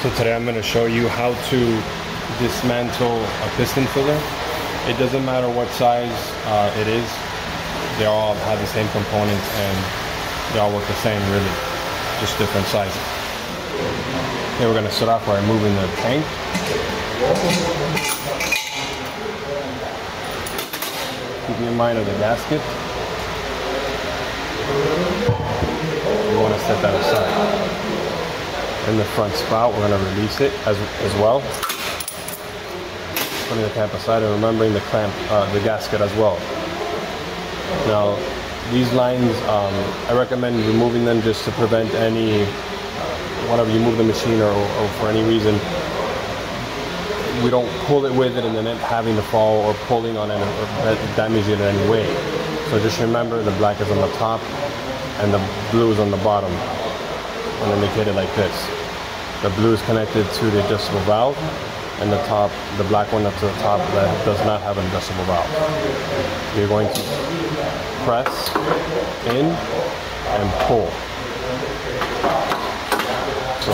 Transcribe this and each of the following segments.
So today I'm going to show you how to dismantle a piston filler. It doesn't matter what size it is. They all have the same components and they all work the same, really, just different sizes. Okay, we're going to start off by removing the tank. Keeping in mind of the gasket. You want to set that aside. In the front spout, we're going to release it as well. Putting the clamp aside and remembering the clamp, the gasket as well. Now, these lines, I recommend removing them just to prevent any, whenever you move the machine or for any reason, we don't pull it with it and then it having to fall or pulling on it or damage it in any way. So just remember the black is on the top and the blue is on the bottom, and indicated like this. The blue is connected to the adjustable valve, and the black one up to the top that does not have an adjustable valve. You're going to press in and pull. So,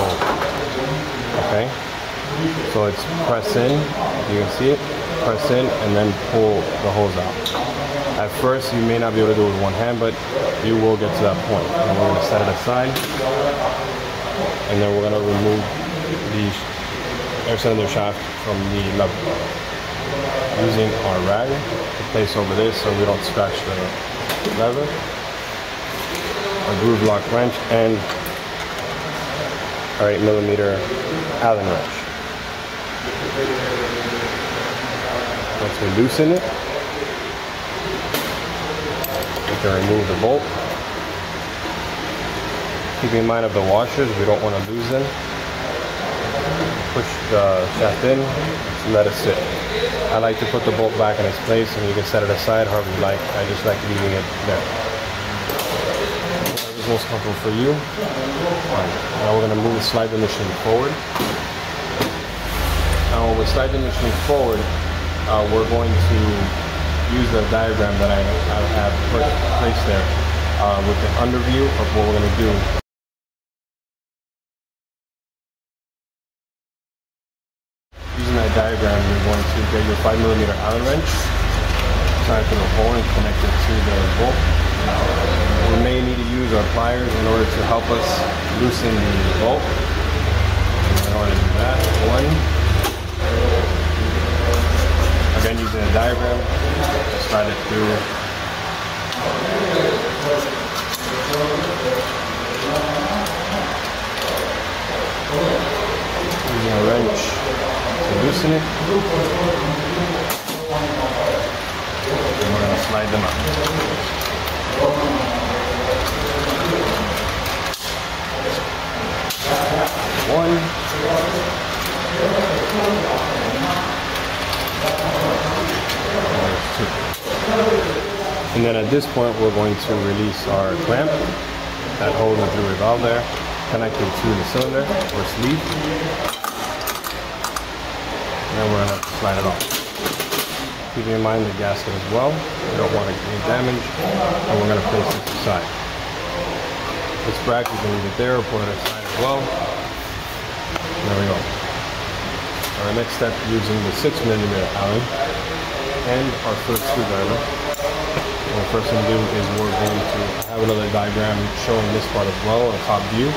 okay. So it's press in, you can see it, press in and then pull the hose out. At first you may not be able to do it with one hand, but you will get to that point. And we're going to set it aside, and then we're going to remove the air cylinder shaft from the lever using our rag to place over this so we don't scratch the lever, a groove lock wrench, and our 8mm Allen wrench. Once we loosen it, we can remove the bolt. Keeping in mind of the washers, we don't want to lose them. Push the shaft in, let it sit. I like to put the bolt back in its place, and you can set it aside however you like. I just like leaving it there. Whatever's most comfortable for you. Right. Now we're going to slide the machine forward. Now when we slide the machine forward, we're going to use the diagram that I have placed there with the underview of what we're going to do. Using that diagram, you're going to get your 5mm Allen wrench, tie it to the hole and connect it to the bolt. We may need to use our pliers in order to help us loosen the bolt. So we're going to do that. One. Again, using a diagram, slide it through. Using a wrench to loosen it. And we're going to slide them out. One. And then at this point, we're going to release our clamp that holds the through valve there, connected to the cylinder or sleeve. And then we're going to slide it off. Keeping in mind the gasket as well. We don't want any damage. And we're going to place this aside. This bracket, you can leave it there or pull it aside as well. There we go. Our next step, using the 6mm Allen and our first screwdriver. What we're first going to do is we're going to have another diagram showing this part as well, a top view.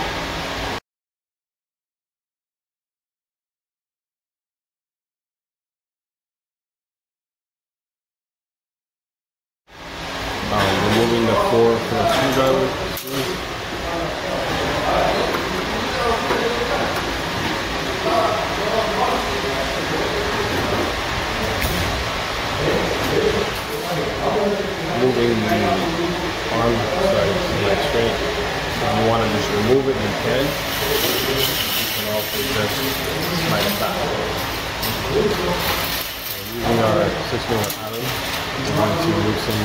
Removing the 4 for the screwdriver. Moving the arm side straight. If you want to just remove it, you can. You can also just slide it back. Using our 6mm Allen, we're going to loosen